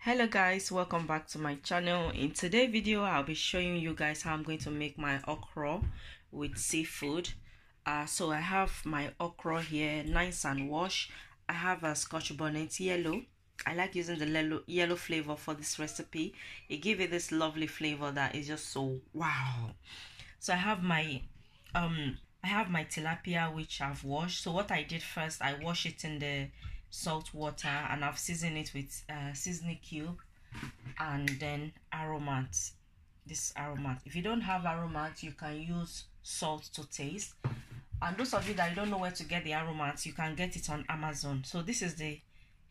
Hello guys, welcome back to my channel. In today's video I'll be showing you guys how I'm going to make my okra with seafood. So I have my okra here, nice and washed. I have a Scotch bonnet yellow. I like using the yellow flavor for this recipe. It gives it this lovely flavor that is just so wow. So I have my tilapia, which I've washed. So what I did first, I wash it in the salt water and I've seasoned it with seasoning cube and then Aromat. This Aromat, if you don't have Aromat, you can use salt to taste. And those of you that don't know where to get the Aromat, you can get it on Amazon. So this is the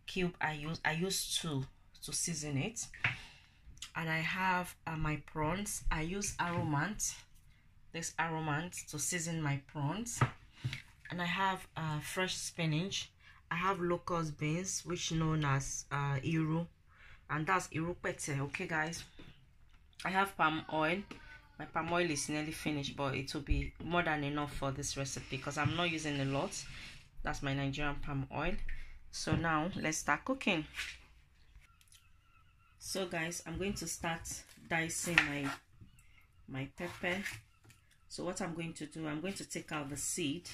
cube I use two to season it. And I have my prawns. I use Aromat, this Aromat, to season my prawns. And I have fresh spinach. I have locust beans, which known as iru, and that's iru pete. Okay guys, I have palm oil. My palm oil is nearly finished, but it will be more than enough for this recipe because I'm not using a lot. That's my Nigerian palm oil. So now let's start cooking. So guys, I'm going to start dicing my pepper. So what I'm going to do, I'm going to take out the seed.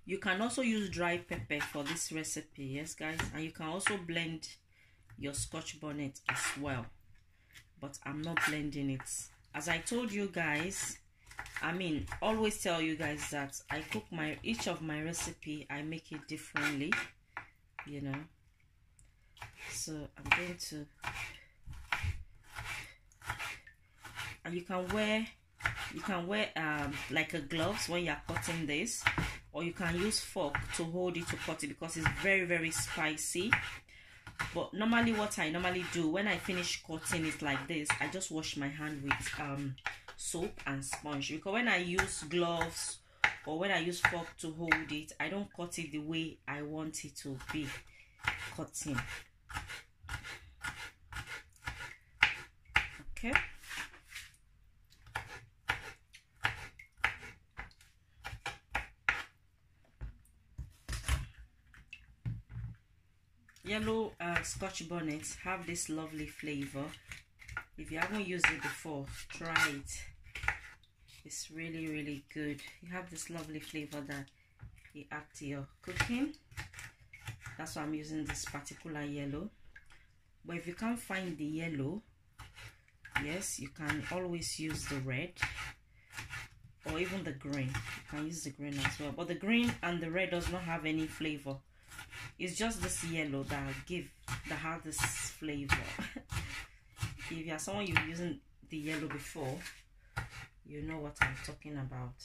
You can also use dry pepper for this recipe, yes guys, and you can also blend your Scotch bonnet as well, but I'm not blending it. As I told you guys, always tell you guys that I cook each of my recipe, I make it differently, you know. So I'm going to, and you can wear like a gloves when you're cutting this, or you can use fork to hold it to cut it because it's very spicy. But normally what I normally do when I finish cutting it like this, I just wash my hand with soap and sponge, because when I use gloves or when I use fork to hold it, I don't cut it the way I want it to be cutting. Okay. Yellow Scotch bonnets have this lovely flavor. If you haven't used it before, try it. It's really good. You have this lovely flavor that you add to your cooking. That's why I'm using this particular yellow. But if you can't find the yellow, yes, you can always use the red or even the green. You can use the green as well, but the green and the red does not have any flavor. It's just this yellow that has this flavor. If you are someone you've using the yellow before, you know what I'm talking about.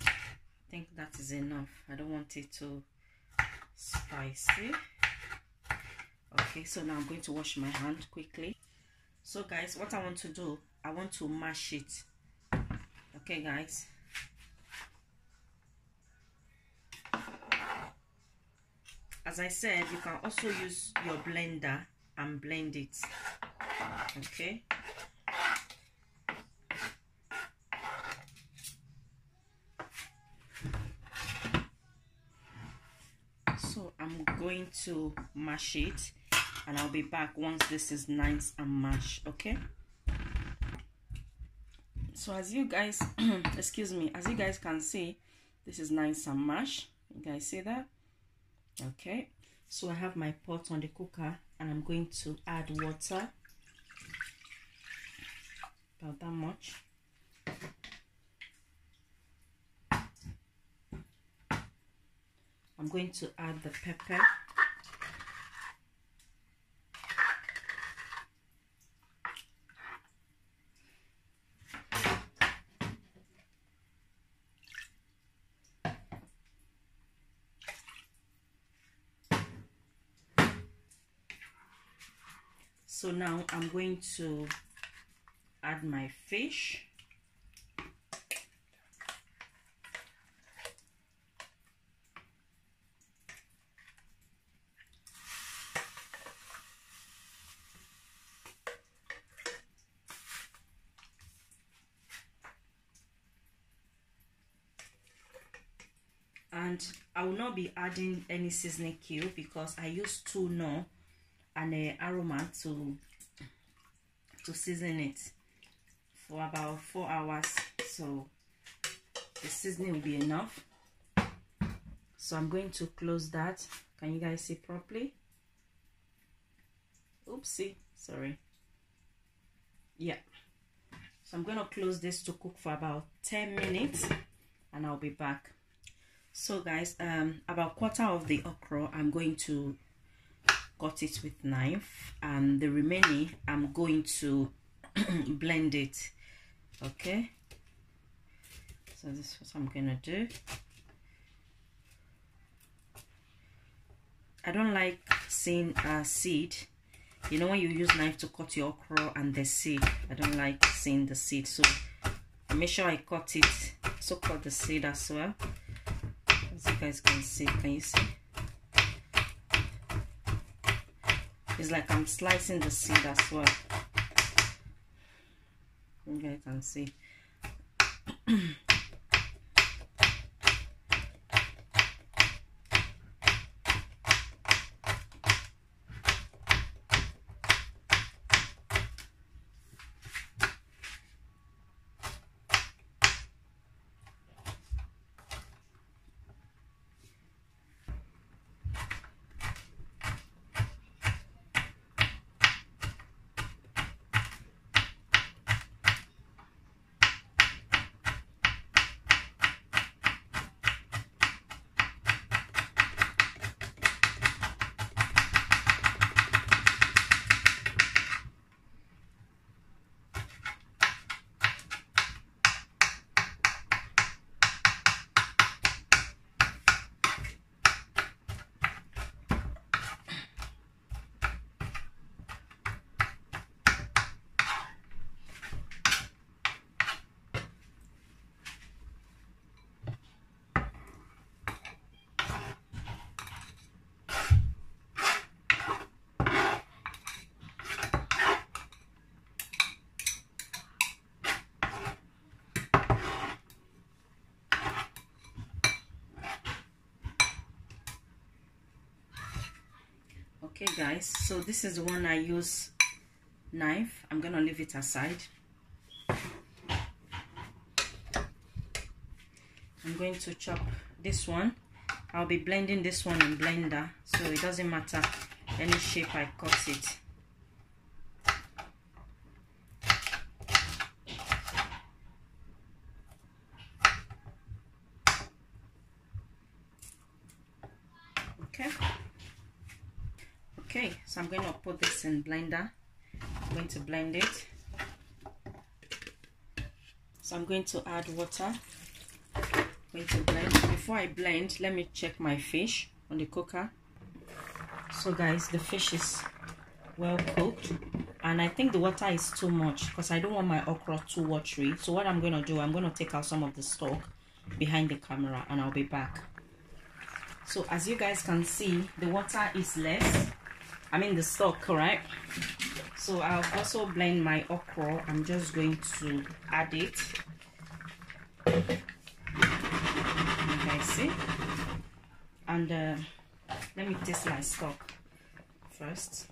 I think that is enough. I don't want it too spicy. Okay, so now I'm going to wash my hand quickly. So guys, what I want to do, I want to mash it. Okay guys, as I said, you can also use your blender and blend it. Okay, so I'm going to mash it and I'll be back once this is nice and mashed. Okay, so as you guys excuse me, as you guys can see, this is nice and mashed. You guys see that? Okay, so I have my pot on the cooker and I'm going to add water, about that much. I'm going to add the pepper. So now I'm going to add my fish. And I will not be adding any seasoning cube because I use tuna and Aromat to season it for about 4 hours, so the seasoning will be enough. So I'm going to close that. Can you guys see properly? Oopsie, sorry. Yeah, so I'm going to close this to cook for about 10 minutes and I'll be back. So guys, about quarter of the okra I'm going to cut it with knife, and the remaining I'm going to blend it. Okay, so this is what I'm gonna do. I don't like seeing a seed. You know, when you use knife to cut your okra and the seed, I don't like seeing the seed, so I make sure I cut it, so cut the seed as well. As you guys can see, can you see? It's like I'm slicing the seed as well. You guys can see. Okay guys, so this is the one I use knife. I'm gonna leave it aside. I'm going to chop this one. I'll be blending this one in blender, so it doesn't matter any shape I cut it. Okay, so I'm going to put this in blender. I'm going to blend it. So I'm going to add water. I'm going to blend. Before I blend, let me check my fish on the cooker. So guys, the fish is well cooked, and I think the water is too much because I don't want my okra too watery. So what I'm going to do, I'm going to take out some of the stock behind the camera and I'll be back. So as you guys can see, the water is less. I mean the stock, correct? So I'll also blend my okra. I'm just going to add it. You guys see? And let me taste my stock first.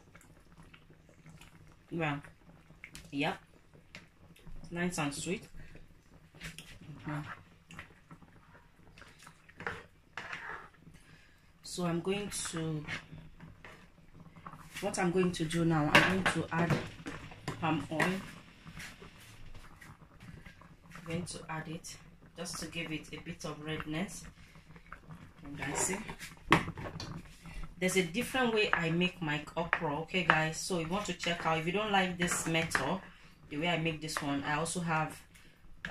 Well, yep, nice and sweet. So I'm going to, what I'm going to do now, I'm going to add palm oil. I'm going to add it just to give it a bit of redness. You guys see? There's a different way I make my okra, okay guys? So you want to check out, if you don't like this method, the way I make this one, I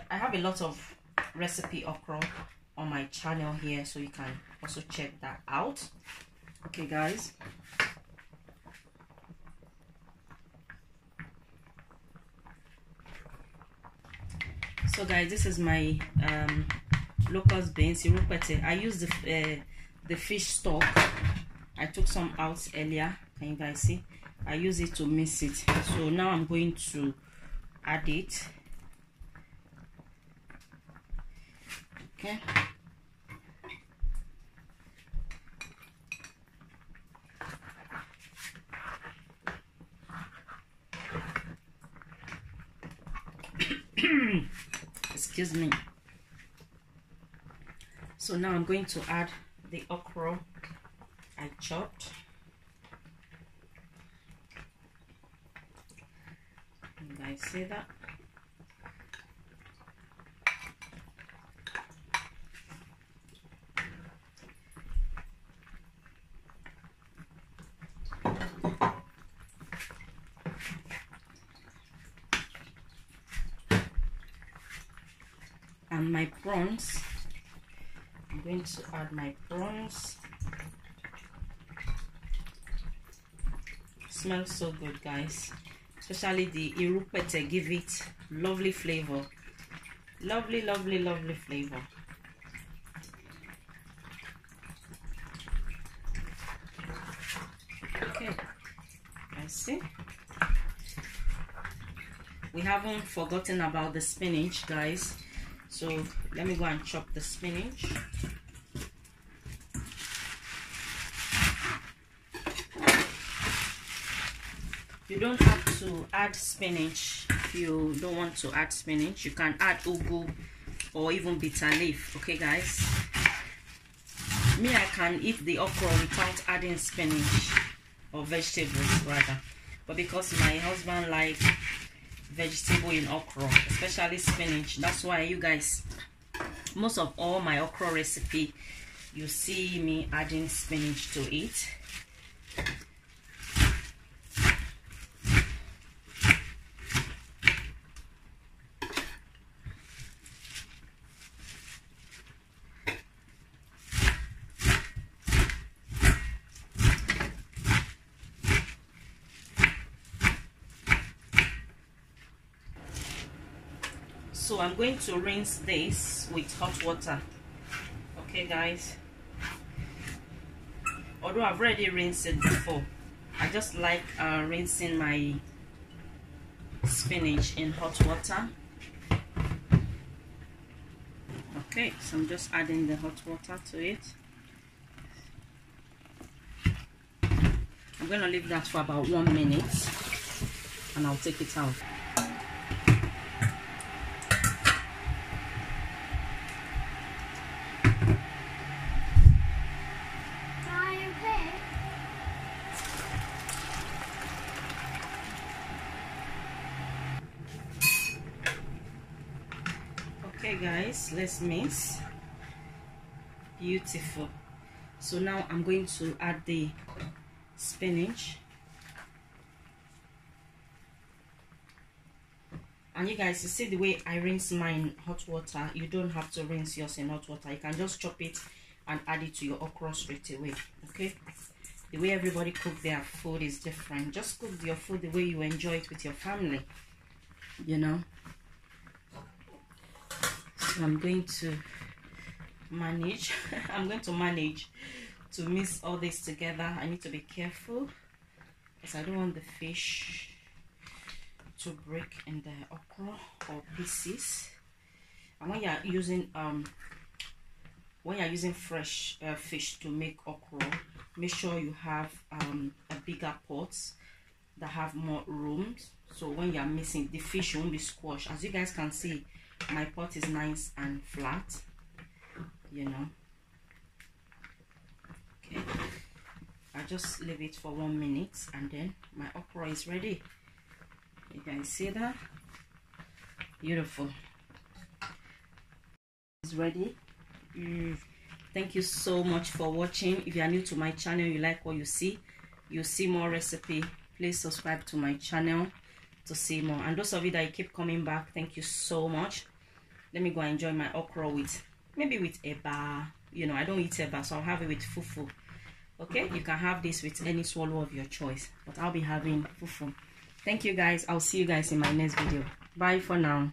have a lot of recipe okra on my channel here, so you can also check that out. Okay guys, so guys, this is my Loctus beans. I use the fish stock. I took some out earlier. Can you guys see? I use it to mix it. So now I'm going to add it. Okay. excuse me. So now I'm going to add the okra I chopped. You guys see that? And my prawns, I'm going to add my prawns. Smells so good, guys, especially the irupete give it lovely flavor, lovely flavor. Okay, I see. We haven't forgotten about the spinach, guys. So let me go and chop the spinach. You don't have to add spinach if you don't want to add spinach. You can add ugu or even bitter leaf. Okay, guys. Me, I can eat the okra without adding spinach or vegetables rather. But because my husband likes vegetable in okra, especially spinach, that's why you guys, most of all my okra recipe, you see me adding spinach to it. So I'm going to rinse this with hot water. Okay, guys. Although I've already rinsed it before, I just like rinsing my spinach in hot water. Okay, so I'm just adding the hot water to it. I'm going to leave that for about 1 minute and I'll take it out. Okay, guys, let's mix. Beautiful. So now I'm going to add the spinach. And you guys, you see the way I rinse mine in hot water. You don't have to rinse yours in hot water. You can just chop it and add it to your okra straight away. Okay, the way everybody cook their food is different. Just cook your food the way you enjoy it with your family, you know. So I'm going to manage to mix all this together. I need to be careful because I don't want the fish to break in the okra or pieces. And when you're using fresh fish to make okra, make sure you have a bigger pot that have more room, so when you're mixing, the fish won't be squashed. As you guys can see, my pot is nice and flat, you know. Okay, I just leave it for 1 minute and then my okra is ready. You guys see that? Beautiful. It's ready. Thank you so much for watching. If you are new to my channel, you like what you see more recipe, please subscribe to my channel to see more. And those of you that you keep coming back, thank you so much. Let me go and enjoy my okra with maybe with eba. You know, I don't eat eba, so I'll have it with fufu. Okay, you can have this with any swallow of your choice, but I'll be having fufu. Thank you guys. I'll see you guys in my next video. Bye for now.